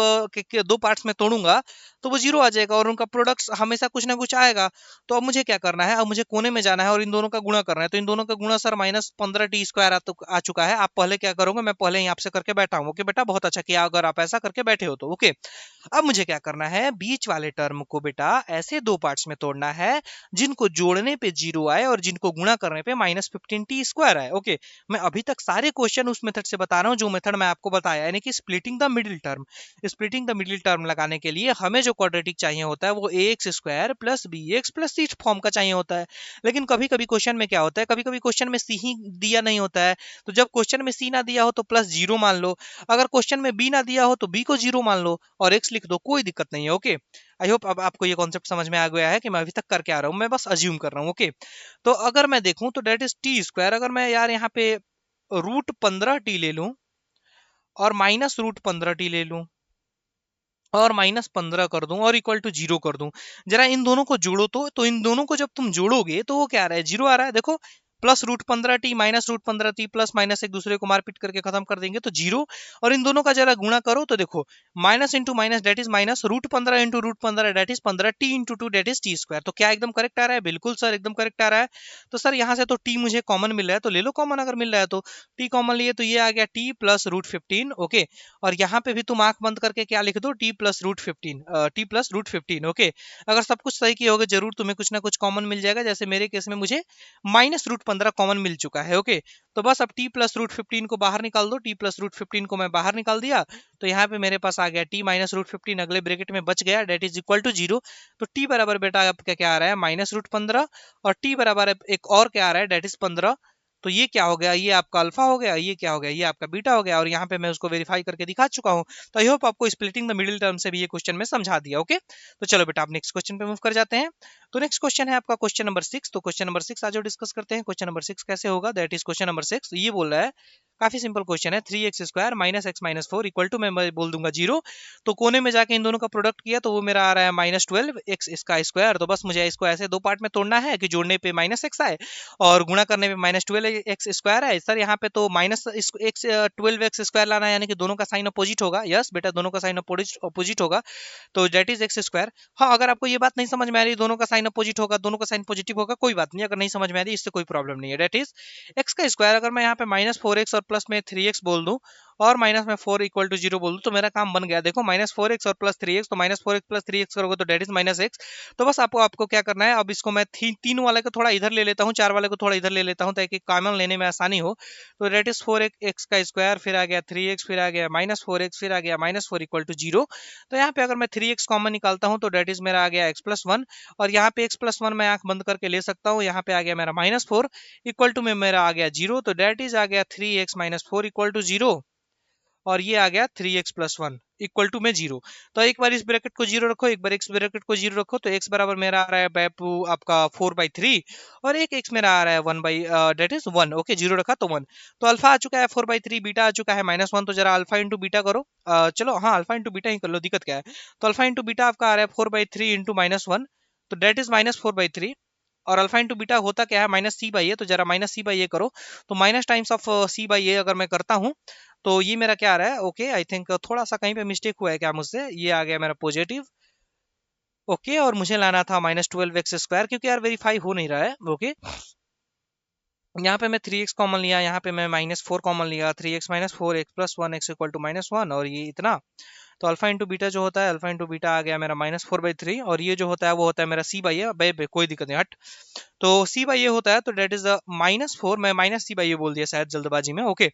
दो पार्ट्स में तोड़ूंगा तो वो 0 आ जाएगा, और उनका प्रोडक्ट हमेशा कुछ ना कुछ आएगा। तो अब मुझे क्या करना है? अब मुझे कोने में जाना है और इन दोनों का गुणा करना है। तो इन दोनों का गुणा सर -15t² आ चुका है। आप पहले क्या करोगे? मैं पहले ही आपसे करके बैठा हूँ। ओके बेटा, बहुत अच्छा किया अगर आप ऐसा करके बैठे हो तो। ओके, अब मुझे क्या करना है? बीच वाले टर्म को बेटा ऐसे दो पार्ट्स में तोड़ना है जिनको जोड़ने पे 0 आए और जिनको गुणा करने पे -15t² आए। ओके, मैं अभी तक सारे क्वेश्चन उस मेथड से बता रहा हूँ जो मेथड मैं आपको बताया, यानी कि splitting the middle term. Splitting the middle term लगाने के लिए हमें जो क्वाड्रेटिक चाहिए होता है वो ax² plus bx plus c form का चाहिए होता है। लेकिन कभी कभी क्वेश्चन में क्या होता है? कभी कभी क्वेश्चन में c ही दिया नहीं होता है। तो जब क्वेश्चन में c ना दिया हो तो +0 मान लो, अगर क्वेश्चन में b ना दिया हो तो b को 0 मान लो और x लिख दो, कोई दिक्कत नहीं है। ओके, आई होप अब आपको ये कॉन्सेप्ट समझ में आ गया है कि मैं अभी तक करके आ रहा हूँ, मैं बस अज्यूम कर रहा हूँ। ओके, तो अगर मैं देखूं तो डेट इज t², अगर मैं यार यहाँ पे √15t ले लूं और -√15t ले लूं और -15 कर दूं और इक्वल टू 0 कर दूं, जरा इन दोनों को जोड़ो। तो इन दोनों को जब तुम जोड़ोगे तो वो क्या आ रहा है? 0 आ रहा है। देखो plus √15t minus √15t plus minus एक दूसरे को मारपीट करके खत्म कर देंगे तो 0, और इन दोनों का जरा गुणा करो तो देखो minus into minus that is minus, √15 into √15 that is 15, t into 2 that is t²। तो क्या एकदम करेक्ट आ रहा है? बिल्कुल सर एकदम करेक्ट आ रहा है। तो सर यहाँ से तो t मुझे कॉमन मिल रहा है तो ले लो कॉमन, अगर मिल रहा है तो t कॉमन लिए तो ये आ गया t प्लस √15। ओके, और यहाँ पे भी तुम आंख बंद करके क्या लिख दो, t प्लस √15 ओके। अगर सब कुछ सही किए होगे जरूर तुम्हें कुछ ना कुछ कॉमन मिल जाएगा, जैसे मेरे केस में मुझे माइनस √15 कॉमन मिल चुका है। ओके, तो बस अब t प्लस √15 को बाहर निकाल दो, t प्लस √15 को मैं बाहर निकाल दिया तो यहाँ पे मेरे पास आ गया t माइनस √15 अगले ब्रैकेट में बच गया, डेट इज इक्वल टू 0। तो t बराबर बेटा आपका क्या आ रहा है, माइनस √15, और t बराबर एक और क्या आ रहा है, डेट इज 15। तो ये क्या हो गया, ये आपका अल्फा हो गया, ये क्या हो गया, ये आपका बीटा हो गया, और यहाँ पे मैं उसको वेरीफाई करके दिखा चुका हूँ। तो आई होप आपको स्प्लिटिंग द मिडिल टर्म से भी ये क्वेश्चन में समझा दिया। ओके, तो चलो बेटा आप नेक्स्ट क्वेश्चन पे मूव कर जाते हैं। तो नेक्स्ट क्वेश्चन है आपका क्वेश्चन नंबर 6। तो क्वेश्चन नंबर 6 आज डिस्कस करते हैं। क्वेश्चन नंबर 6 कैसे होगा, दैट इज क्वेश्चन नंबर 6। ये बोल रहा है, काफी सिंपल क्वेश्चन है, 3x² minus x minus 4 equal to, मैं बोल दूंगा 0। तो कोने में जाके इन दोनों का प्रोडक्ट किया तो वो मेरा आ रहा है -12x इसका स्क्वायर। तो बस मुझे इसको ऐसे दो पार्ट में तोड़ना है कि जोड़ने पे -x आए और गुणा करने पे -12x² है। सर यहाँ पे तो -12x² लाना है, यानी कि दोनों का साइन अपोजिट होगा। यस बेटा, दोनों का साइन अपोजिट होगा, तो डेट इज x²। हाँ, अगर आपको ये बात नहीं समझ में आ रही दोनों का साइन अपोजिट होगा, दोनों का साइन पॉजिटिव होगा, कोई बात नहीं, अगर नहीं समझ में आ रही इससे कोई प्रॉब्लम नहीं है। डेट इज एक्स का स्क्वायर, अगर मैं यहाँ पे -4x और प्लस में 3x बोल दूं और माइनस में 4 इक्वल टू 0 बोल दूं तो मेरा काम बन गया। देखो -4x और प्लस 3x, तो -4x प्लस 3x करोगे तो डेट इज -x। तो बस आपको क्या करना है, अब इसको मैं तीन वाले को थोड़ा इधर ले लेता हूँ, 4 वाले को थोड़ा इधर ले लेता हूँ ताकि कॉमन लेने में आसानी हो। तो डेट इज 4x का स्क्वायर, फिर आ गया 3x, फिर आ गया -4x, फिर आ गया -4 इक्वल टू 0। तो यहाँ पे अगर मैं 3x कॉमन निकालता हूँ तो डेट इज मेरा आ गया x+1, और यहाँ पे x+1 मैं आंख बंद करके ले सकता हूँ। यहाँ पे आ गया मेरा -4 इक्वल टू में मेरा आ गया 0। तो डेट इज आ गया 3x - 4 इक्वल टू 0, और ये आ गया 3x+1 इक्वल टू में 0। तो एक बार इस ब्रैकेट को 0 रखो, एक बार इस ब्रैकेट को 0 रखो, तो x बराबर मेरा आ रहा है बापू आपका 4/3, और एक x मेरा आ रहा है 1 डेट इज 1। ओके, 0 रखा तो 1। तो अल्फा आ चुका है 4/3, बीटा आ चुका है -1। तो जरा अल्फा इंटू बीटा करो। चलो हाँ, अल्फा इंटू बीटा ही कर लो, दिक्कत क्या है। तो अल्फा इंटू बीटा आपका आ रहा है 4/3 इंटू -1, तो डेट इज -4/3। और अल्फा इंटू बीटा होता क्या है, -c/a। तो जरा -c/a करो, तो माइनस टाइम्स ऑफ c/a अगर मैं करता हूँ तो ये मेरा क्या आ रहा है। ओके, आई थिंक थोड़ा सा कहीं पे मिस्टेक हुआ है क्या मुझसे, ये आ गया मेरा पॉजिटिव। ओके, और मुझे लाना था -12x², क्योंकि यार वेरीफाई हो नहीं रहा है। ओके, यहाँ पे मैं 3x कॉमन लिया, यहाँ पे मैं -4 कॉमन लिया, 3x - 4 x+1 x equal to -1, और ये इतना। तो अल्फा इंटू बीटा जो होता है, अल्फा इंटू बीटा आ गया मेरा -4/3, और ये जो होता है वो होता है मेरा c/a। बे कोई दिक्कत नहीं, हट। तो c/a होता है, तो डेट इज -4, मैं -c/a बोल दिया शायद जल्दबाजी में। ओके,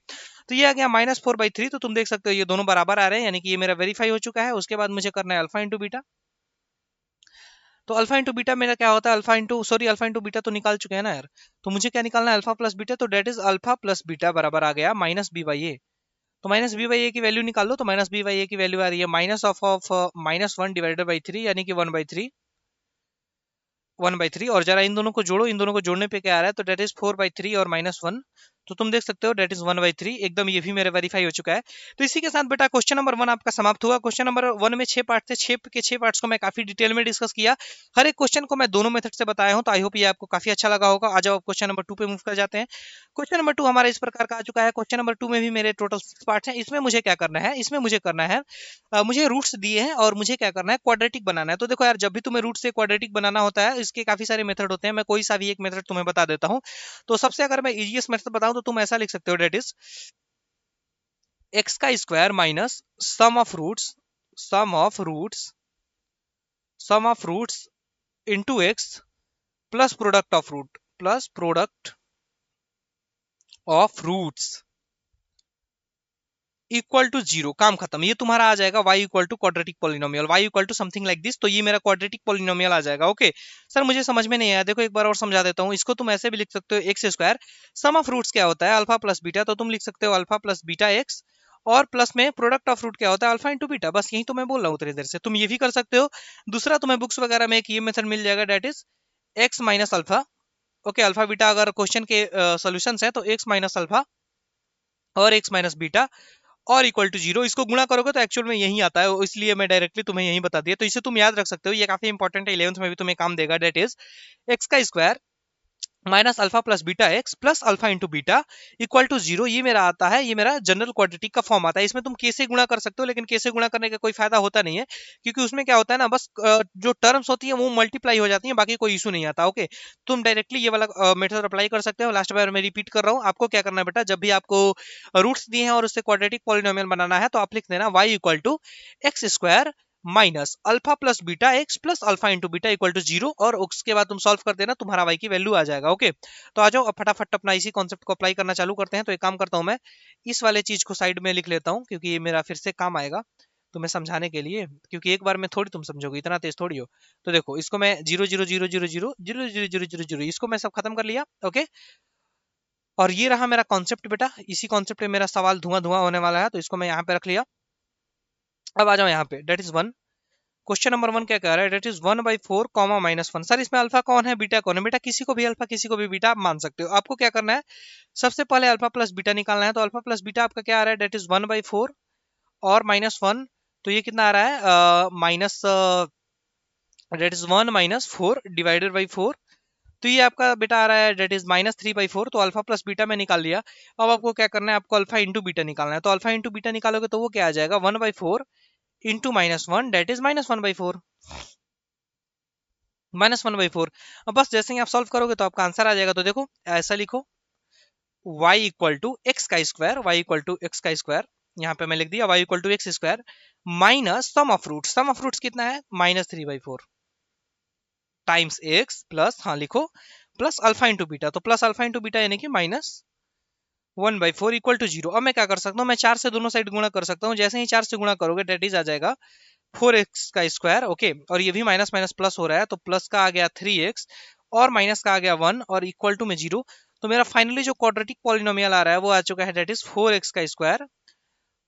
तो ये आ गया -4/3। तो तुम देख सकते हो ये दोनों बराबर आ रहे हैं, यानी कि ये मेरा वेरीफाई हो चुका है। उसके बाद मुझे करना है अल्फा इंटू बीटा। तो अल्फा इंटू बीटा मेरा क्या होता है, अल्फा इंटू बीटा तो निकाल चुके हैं ना यार। तो मुझे क्या निकालना है, अल्फा प्लस बीटा। तो that is alpha plus beta बराबर आ गया -b/a। तो -b/a की वैल्यू निकाल लो, तो -b/a की वैल्यू आ रही है -1/3, यानी कि 1/3। और जरा इन दोनों को जोड़ो, इन दोनों को जोड़ने पे क्या आ रहा है, तो डेट इज 4/3 और -1। तो तुम देख सकते हो डेट इज 1/3, एकदम ये भी मेरा वेरीफाई हो चुका है। तो इसी के साथ बेटा क्वेश्चन नंबर 1 आपका समाप्त हुआ। क्वेश्चन नंबर 1 में 6 पार्ट थे, 6 के 6 पार्ट्स को मैं काफी डिटेल में डिस्कस किया। हर एक क्वेश्चन को मैं दोनों मेथड से बताया हूं, तो आई होप ये आपको काफी अच्छा लगा होगा। आ जाओ क्वेश्चन नंबर 2 पे मूव कर जाते हैं। क्वेश्चन नंबर 2 हमारा इस प्रकार का आ चुका है। क्वेश्चन नंबर 2 में भी मेरे टोटल 6 पार्ट हैं। इसमें मुझे क्या करना है, इसमें मुझे करना है मुझे रूट्स दिए हैं और मुझे क्या करना है, क्वाड्रेटिक बनाना है। तो देखो यार, जब भी तुम्हें रूट से क्वाड्रेटिक बनाना होता है, इसके काफी सारे मेथड होते हैं, मैं कोई सा भी एक मेथड तुम्हें बता देता हूँ। तो सबसे अगर मैं इजीएस्ट मेथड बताऊं तो तुम ऐसा लिख सकते हो, डेट इज एक्स का square minus sum of roots into x plus product of roots equal to 0। काम खत्म। ये तुम्हारा आ जाएगा y equal to quadratic polynomial, y equal to something like this. तो ये मेरा क्वाड्रेटिक पॉलिनोमियल आ जाएगा। ओके सर, मुझे समझ में नहीं आया, देखो एक बार और समझा देता हूँ इसको। तुम ऐसे भी लिख सकते हो X square, sum of roots क्या होता है, अल्फा प्लस बीटा। तो तुम लिख सकते हो अल्फा प्लस बीटा एक्स, और प्लस में प्रोडक्ट ऑफ रूट क्या होता है, अल्फा इंटू बीटा। बस यही तो मैं बोल रहा हूँ उतनी देर से। तुम ये भी कर सकते हो। दूसरा तुम्हें बुक्स वगैरह में एक ये मेथड मिल जाएगा, that is X minus alpha. Okay, alpha beta अगर क्वेश्चन के सोल्यूशन है तो एक्स माइनस अल्फा और एक्स माइनस बीटा और इक्वल टू 0। इसको गुणा करोगे तो एक्चुअल में यही आता है, इसलिए मैं डायरेक्टली तुम्हें यही बता दिया। तो इसे तुम याद रख सकते हो, ये काफी इंपॉर्टेंट है, 11th में भी तुम्हें काम देगा। डेट इज एक्स का square minus alpha plus beta x plus alpha into beta equal to zero. ये मेरा आता है, ये मेरा जनरल क्वाड्रेटिक का फॉर्म आता है। इसमें तुम कैसे गुणा कर सकते हो, लेकिन कैसे गुणा करने का कोई फायदा होता नहीं है, क्योंकि उसमें क्या होता है ना, बस जो टर्म्स होती है वो मल्टीप्लाई हो जाती है, बाकी कोई इशू नहीं आता। ओके, तुम डायरेक्टली ये वाला मेथड अप्लाई कर सकते हो। लास्ट बार मैं रिपीट कर रहा हूँ, आपको क्या करना है बेटा, जब भी आपको रूट्स दिए हैं और उससे क्वाड्रेटिक पॉलिनोमियल बनाना है, तो आप लिख देना y equal to x square minus alpha plus beta x plus alpha into beta equal to zero, और उसके बाद तुम सॉल्व कर देना, तुम्हारा y की वैल्यू आ जाएगा। ओके, तो आ जाओ अब फटाफट अपना इसी कॉन्सेप्ट को अप्लाई करना चालू करते हैं। तो एक काम करता हूं, मैं इस वाले चीज को साइड में लिख लेता हूं, क्योंकि ये मेरा फिर से काम आएगा तुम्हें समझाने के लिए, क्योंकि एक बार में थोड़ी तुम समझोगे, इतना तेज थोड़ी हो। तो देखो, इसको मैं zero zero zero zero zero zero zero zero zero zero इसको मैं सब खत्म कर लिया। ओके, और ये रहा मेरा कॉन्सेप्ट बेटा, इसी कॉन्सेप्ट पे मेरा सवाल धुआं धुआं होने वाला है, तो इसको मैं यहाँ पे रख लिया। अब आ जाओ यहाँ पे, that is one. Question number one क्या कह रहा है, that is one by four comma minus one. Sir इसमें अल्फा कौन है, बीटा कौन है? बेटा किसी को भी अल्फा किसी को भी बीटा आप मान सकते हो। आपको क्या करना है, सबसे पहले अल्फा प्लस बीटा निकालना है। तो अल्फा प्लस बीटा आपका क्या आ रहा है, that is one by four और माइनस वन। तो ये कितना आ रहा है, minus, that is one minus four divided by four. तो ये आपका बेटा आ रहा है, that is minus three by four. तो अल्फा प्लस बीटा में निकाल लिया। अब आपको क्या करना है, आपको अल्फा इंटू बीटा निकालना है। तो अल्फा इंटू बीटा निकालोगे तो वो क्या आ जाएगा, one by four into minus one, that is minus one by four, minus one by four. अब बस जैसे ही आप सॉल्व करोगे तो आपका आंसर आ जाएगा। तो देखो ऐसा लिखो, y इक्वल टू एक्स का square, y equal to x का स्क्वायर, यहाँ पे मैं लिख दिया y equal to x square minus sum of roots. Sum of roots कितना है, minus three by four times x plus, हाँ लिखो, प्लस अल्फा इंटू बीटा। तो प्लस अल्फा इंटू बीटा यानी कि minus one by four equal to zero. अब मैं क्या कर सकता हूँ, मैं चार से दोनों साइड गुणा कर सकता हूँ। जैसे ही चार से गुणा करोगे डेट इज आ जाएगा फोर एक्स का स्क्वायर। ओके, और ये भी माइनस माइनस प्लस हो रहा है, तो प्लस का आ गया थ्री एक्स और माइनस का आ गया वन और इक्वल टू में जीरो। तो मेरा फाइनली जो क्वाड्रेटिक पॉलिनोमियल आ रहा है वो आ चुका है, डेट इज फोर एक्स का स्क्वायर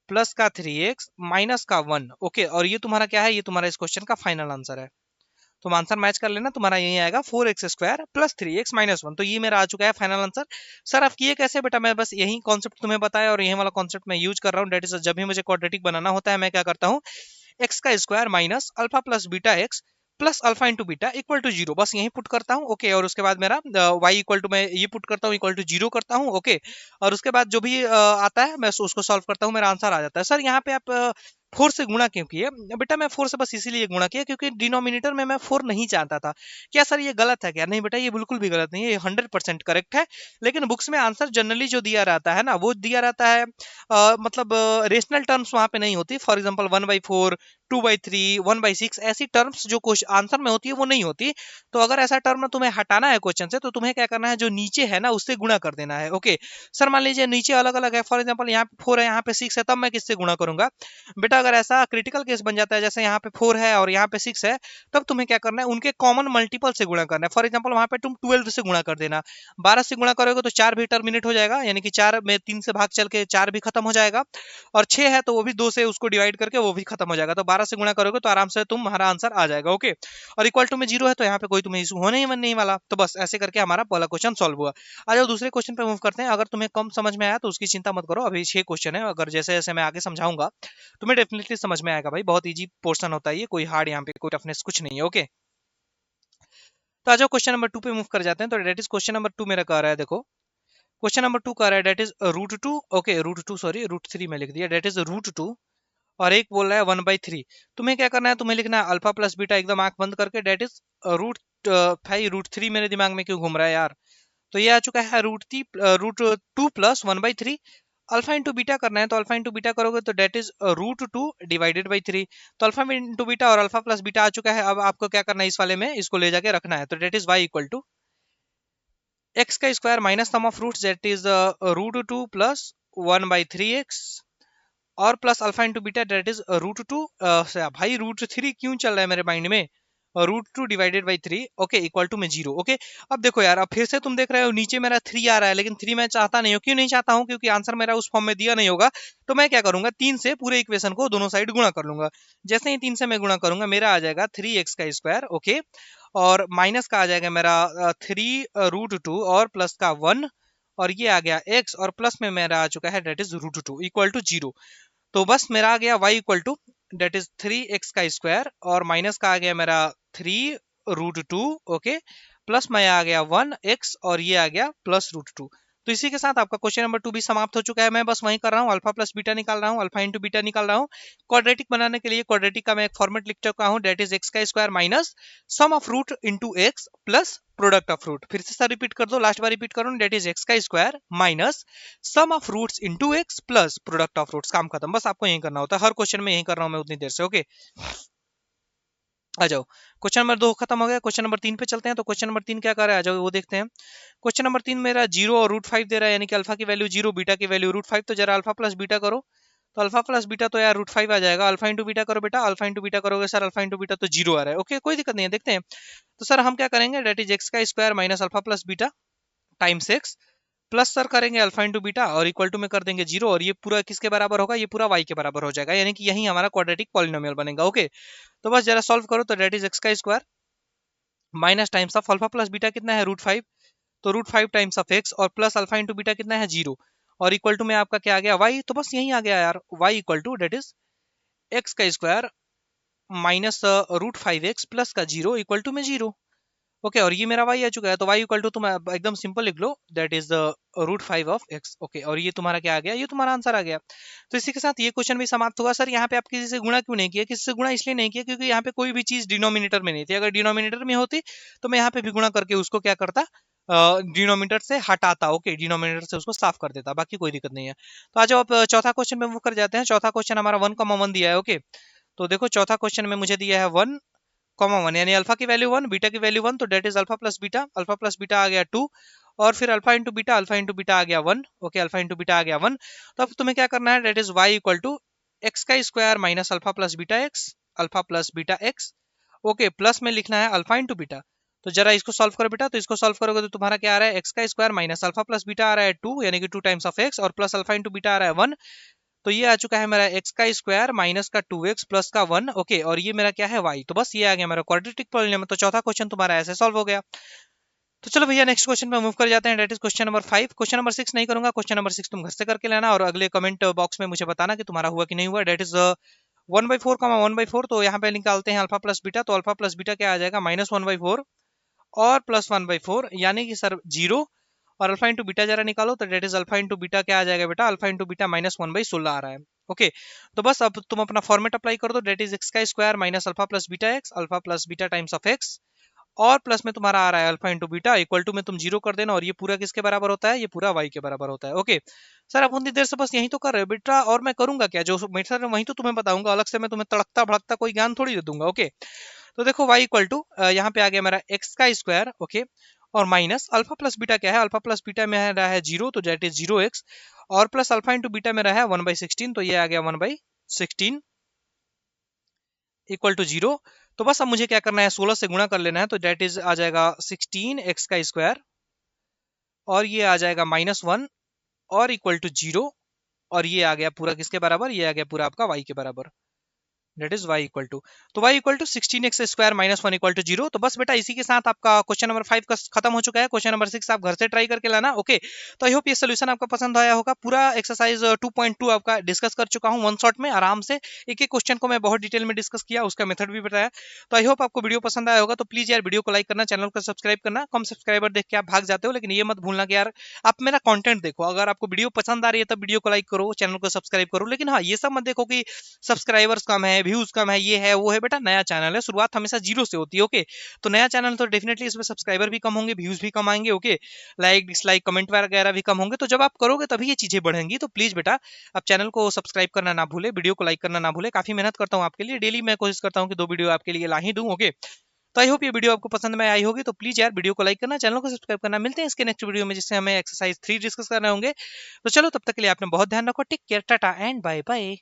प्लस का थ्री एक्स माइनस का वन। ओके, और ये तुम्हारा क्या है, ये तुम्हारा इस क्वेश्चन का फाइनल आंसर है। तुम आंसर मैच कर लेना, तुम्हारा यही आएगा four x square plus three x minus one. तो ये मेरा आ चुका है फाइनल आंसर। सर आप किए कैसे बेटा, मैं बस यही कॉन्सेप्ट तुम्हें बताया और यही वाला कॉन्सेप्ट मैं यूज कर रहा हूँ। डेट इज जब भी मुझे क्वाड्रेटिक बनाना होता है मैं क्या करता हूँ, एक्स का square minus alpha plus beta x plus alpha into beta equal to zero, बस यही पुट करता हूँ। ओके, और उसके बाद मेरा y इक्वल टू, मैं ये पुट करता हूँ इक्वल टू जीरो करता हूँ। ओके, और उसके बाद जो भी आता है मैं उसको सॉल्व करता हूँ, मेरा आंसर आ जाता है। सर यहाँ पे आप फोर से गुणा क्यों किए? बेटा मैं फोर से बस इसीलिए गुणा किया क्योंकि डिनोमिनेटर में मैं फोर नहीं चाहता था। क्या सर ये गलत है क्या? नहीं बेटा, ये बिल्कुल भी गलत नहीं है, ये 100% करेक्ट है। लेकिन बुक्स में आंसर जनरली जो दिया रहता है ना, वो दिया रहता है मतलब रेशनल टर्म्स वहां पे नहीं होती। For example one by four, two by three, one by six, ऐसी टर्म्स जो क्वेश्चन आंसर में होती है वो नहीं होती। तो अगर ऐसा टर्म तुम्हें हटाना है क्वेश्चन से, तो तुम्हें क्या करना है, जो नीचे है ना उससे गुणा कर देना है। ओके सर, मान लीजिए नीचे अलग अलग है, फॉर एग्जाम्पल यहाँ पे फोर है यहाँ पे सिक्स है, तब मैं किससे गुणा करूंगा? बेटा अगर ऐसा क्रिटिकल केस बन जाता है, जैसे यहाँ पे फोर है और यहाँ पे सिक्स है, तब तुम्हें क्या करना है, उनके कॉमन मल्टीपल से गुणा करना है। फॉर एग्जाम्पल वहां पे तुम 12 से गुणा कर देना, 12 से गुणा करोगे तो चार भी टर्मिनेट हो जाएगा, यानी कि चार में तीन से भाग चल के चार भी खत्म हो जाएगा, और छह है तो वो भी दो से उसको डिवाइड करके वो भी खत्म हो जाएगा। तो 12 से गुणा करोगे तो आराम से तुम्हारा आंसर आ जाएगा। ओके, और इक्वल टू में जीरो है तो यहाँ पे कोई तुम्हें इशू होने ही नहीं वाला। तो बस ऐसे करके हमारा पहला क्वेश्चन सॉल्व हुआ। आ जाओ दूसरे क्वेश्चन पे मूव करते हैं। अगर तुम्हें कम समझ में आया तो उसकी चिंता मत करो, अभी 6 क्वेश्चन है, अगर जैसे जैसे मैं आगे समझाऊंगा तुम्हें डेफिनेटली समझ में आएगा भाई। बहुत इजी पोर्शन होता है ये, कोई हार्ड यहाँ पे कोई टफनेस कुछ नहीं है। ओके, तो आ जाओ क्वेश्चन नंबर टू पे मूव कर जाते हैं। तो that is question number two मेरा कह रहा है, देखो क्वेश्चन नंबर टू कह रहा है, that is root two, okay root two, sorry root three में लिख दिया, डेट इज रूट टू, और एक बोल रहा है वन बाई थ्री। तुम्हें क्या करना है, तुम्हें लिखना है अल्फा प्लस बीटा एकदम आंख बंद करके, डेट इज रूट, भाई रूट थ्री मेरे दिमाग में क्यों घूम रहा है यार? तो ये आ चुका है root two plus one by three. Alpha into beta करना है, तो अल्फा इंटू बीटा करोगे तो that is root two divided by three. तो अल्फा इंटू बीटा और अल्फा प्लस बीटा आ चुका है। अब आपको क्या करना है, इस वाले में इसको ले जाके रखना है। तो that is y equal to x का square minus sum of roots, that is root two plus one by three x और plus alpha into beta, that is root two, भाई रूट थ्री क्यों चल रहा है मेरे माइंड में, root two divided by three, okay equal to में zero. Okay, अब देखो यार, अब फिर से तुम देख रहे हो नीचे मेरा थ्री आ रहा है, लेकिन थ्री मैं चाहता नहीं हूँ। क्यों नहीं चाहता हूँ? क्योंकि आंसर मेरा उस फॉर्म में दिया नहीं होगा। तो मैं क्या करूंगा, तीन से पूरे इक्वेशन को दोनों साइड गुणा कर लूंगा। जैसे ही तीन से मैं गुणा करूंगा, मेरा आ जाएगा थ्री एक्स का स्क्वायर, ओके, और माइनस का आ जाएगा मेरा थ्री रूट टू और प्लस का वन, और ये आ गया एक्स, और प्लस में मेरा आ चुका है that is root two equal to zero. तो बस मेरा आ गया y equal to that is three x का स्क्वायर और माइनस का आ गया मेरा three root two, okay, plus में आ गया 1x और ये आ गया +√2। तो इसी के साथ आपका क्वेश्चन नंबर 2 भी समाप्त हो चुका है। मैं बस वहीं कर रहा हूँ, अल्फा प्लस बीटा निकाल रहा हूँ, अल्फा इंटू बीटा निकाल रहा हूँ। क्वाड्रेटिक बनाने के लिए क्वाड्रेटिक का मैं एक फॉर्मेट लिख चुका हूँ, डेट इज एक्स का square minus sum of root into x plus product of root. फिर से सर रिपीट कर दो, लास्ट बार रिपीट करो, डेट इज एक्स का square minus sum of roots into x plus product of roots. काम खत्म। बस आपको यही करना होता है, हर क्वेश्चन में यही कर रहा हूँ मैं उतनी देर से। ओके, आ जाओ। क्वेश्चन नंबर 2 खत्म हो गया, क्वेश्चन नंबर 3 पे चलते हैं। तो क्वेश्चन नंबर 3 क्या कर रहा है, आ जाओ वो देखते हैं। क्वेश्चन नंबर 3 मेरा 0 और √5 दे रहा है, यानी कि अल्फा की वैल्यू 0, बीटा की वैल्यू √5। तो जरा अल्फा प्लस बीटा करो, तो अल्फा प्लस बीटा तो यार √5 आ जाएगा। अल्फा इंटू बीटा करो बेटा, अल्फा इंटू बीटा करोगे सर, अल्फा इंटू बीटा तो 0 आ रहा है। ओके, कोई दिक्कत नहीं है, देखते हैं। तो सर हम क्या करेंगे, डेट इज एक्स का square minus alpha plus beta times x plus sir करेंगे अल्फा इंटू बीटा और इक्वल टू में कर देंगे 0, और ये पूरा किसके बराबर होगा, ये पूरा y के बराबर हो जाएगा, यानी कि यही हमारा क्वाड्रेटिक पॉलिनोमियल बनेगा। ओके, तो बस जरा सॉल्व करो, तो डेट इज एक्स का square minus times of alpha plus beta कितना है √5, तो √5 टाइम्स ऑफ एक्स और प्लस अल्फा इंटू बीटा कितना है 0, और इक्वल टू में आपका क्या आ गया y। तो बस यही आ गया यार, y equal to that is x का स्क्वायर माइनस √5x प्लस का 0 इक्वल टू में 0। ओके, और ये मेरा y आ चुका है, तो y इक्वल टू तुम एकदम सिंपल लिख लो, that is the √5 of x। Okay, और ये तुम्हारा क्या आ गया, ये तुम्हारा आंसर आ गया। तो इसी के साथ ये क्वेश्चन भी समाप्त हुआ। सर यहाँ पे आप किसी से गुणा क्यों नहीं किया, किसी से गुणा इसलिए नहीं किया क्योंकि यहाँ पे कोई भी चीज डिनोमिनेटर में नहीं थी। अगर डिनोमिनेटर में होती तो मैं यहाँ पे भी गुणा करके उसको क्या करता, डिनोमिनेटर से हटाता। ओके, डिनोमिनेटर से उसको साफ कर देता, बाकी कोई दिक्कत नहीं है। तो आ जाओ आप चौथा क्वेश्चन में मूव कर जाते हैं। चौथा क्वेश्चन हमारा 1,1 दिया है। ओके, तो देखो चौथा क्वेश्चन में मुझे दिया है 1,1, यानी अल्फा की वैल्यू 1, बीटा की वैल्यू 1, तो that is alpha plus beta आ गया 2, और फिर अल्फा इंटू बीटा आ गया 1। ओके, अल्फा इंटू बीटा आ गया 1। तो अब तुम्हें क्या करना है, that is y equal to x का square minus alpha plus beta x. Okay, plus में लिखना है अल्फा इंटू बीटा। तो जरा इसको सॉल्व करो बेटा, तो इसको सॉल्व करोगे तो तुम्हारा क्या आ रहा है, एक्स का square minus alpha plus beta आ रहा है 2, यानी कि 2 टाइम्स ऑफ एक्स, और प्लस अल्फा इंटू बीटा आ रहा है 1। तो ये आ चुका है मेरा एक्स का स्क्वायर माइनस का 2x प्लस का 1। ओके, और ये मेरा क्या है y। तो बस ये आ गया मेरा क्वाड्रेटिक पॉलिनोमियल। तो चौथा क्वेश्चन तुम्हारा ऐसे सॉल्व हो गया। तो चलो भैया नेक्स्ट क्वेश्चन पे मूव कर जाते हैं, that is question number 5। Question number 6 नहीं करूंगा, क्वेश्चन नंबर 6 तुम घर से करके लेना और अगले कमेंट बॉक्स में मुझे बताना कि तुम्हारा हुआ कि नहीं हुआ। That is 1/4 1/4। तो यहाँ पे निकालते हैं अल्फा प्लस बीटा, तो अल्फा प्लस बीटा क्या आ जाएगा, -1/4 और +1/4, यानी कि सर 0, और अल्फा इंटू बीटा जरा निकालो, तो that is alpha into beta क्या आ जाएगा बेटा, अल्फा इंटू बीटा -1/16 आ रहा है। ओके, तो बस अब तुम अपना फॉर्मेट अप्लाई कर दो, डेट इज एक्स का square minus alpha plus beta x, alpha plus beta times of x, और प्लस में तुम्हारा आ रहा है alpha into beta equal to में तुम 0 कर देना, और ये पूरा किसके बराबर होता है, ये पूरा y के बराबर होता है। ओके सर, आप उतनी देर से बस यही तो कर रहे हो बेटा, और मैं करूंगा क्या, जो मेथड है वही तो तुम्हें बताऊंगा, अलग से मैं तुम्हें तड़कता भड़कता कोई ज्ञान थोड़ी दे दूंगा। ओके, तो देखो y इक्वल टू यहाँ पे आ गया मेरा एक्स का स्क्वायर। ओके, और माइनस अल्फा प्लस बीटा क्या है, अल्फा प्लस बीटा में रहा है 0, तो डेट इज 0x, और प्लस अल्फा इंटू बीटा में रहा है 1/16, तो ये आ गया 1/16 इक्वल टू 0। तो बस अब मुझे क्या करना है, 16 से गुणा कर लेना है, तो डेट इज आ जाएगा 16 एक्स का स्क्वायर, और ये आ जाएगा -1 और इक्वल टू 0, और ये आ गया पूरा किसके बराबर, ये आ गया पूरा आपका y के बराबर, that is y equal to, तो y equal to 16x square -1 equal to 0। तो बस बेटा इसी के साथ आपका क्वेश्चन नंबर 5 का खत्म हो चुका है। क्वेश्चन नंबर 6 आप घर से ट्राई करके लाना। ओके, तो आई होप ये सोल्यूशन आपका पसंद आया होगा। पूरा एक्सरसाइज 2.2 आपका डिस्कस कर चुका हूँ वन शॉट में, आराम से एक एक क्वेश्चन को मैं बहुत डिटेल में डिस्कस किया, उसका मेथड भी बताया। तो आई होप आपको वीडियो पसंद आया होगा। तो प्लीज यार वीडियो को लाइक करना, चैनल को सब्सक्राइब करना। कम सब्सक्राइबर देख के आप भाग जाते हो, लेकिन ये मत भूलना कि यार आप मेरा कंटेंट देखो, अगर आपको वीडियो पसंद आ रही है तब वीडियो को लाइक करो, चैनल को सब्सक्राइब करो, लेकिन हाँ ये सब मत देखो कि सब्सक्राइबर्स कम है, व्यूज कम है, ये है वो है। बेटा नया चैनल है, शुरुआत हमेशा 0 से होती है। ओके, तो नया चैनल तो डेफिनेटली इसमें सब्सक्राइबर भी कम होंगे, व्यूज भी कम आएंगे। ओके, लाइक डिसलाइक कमेंट वगैरह भी कम होंगे, तो जब आप करोगे तभी ये चीजें बढ़ेंगी। तो प्लीज बेटा आप चैनल को सब्सक्राइब करना ना भूले, वीडियो को लाइक करना ना भूले। काफी मेहनत करता हूँ आपके लिए, डेली मैं कोशिश करता हूँ कि 2 वीडियो आपके लिए ला ही दूं। ओके, तो आई होप ये वीडियो आपको पसंद में आई होगी। तो प्लीज यार वीडियो को लाइक करना, चैनल को सब्सक्राइब करना। मिलते हैं इसके नेक्स्ट वीडियो में, जिससे हमें एक्सरसाइज 3 डिस्कस करने होंगे। तो चलो तब तक के लिए आपने बहुत ध्यान रखो, take care, tata and bye bye.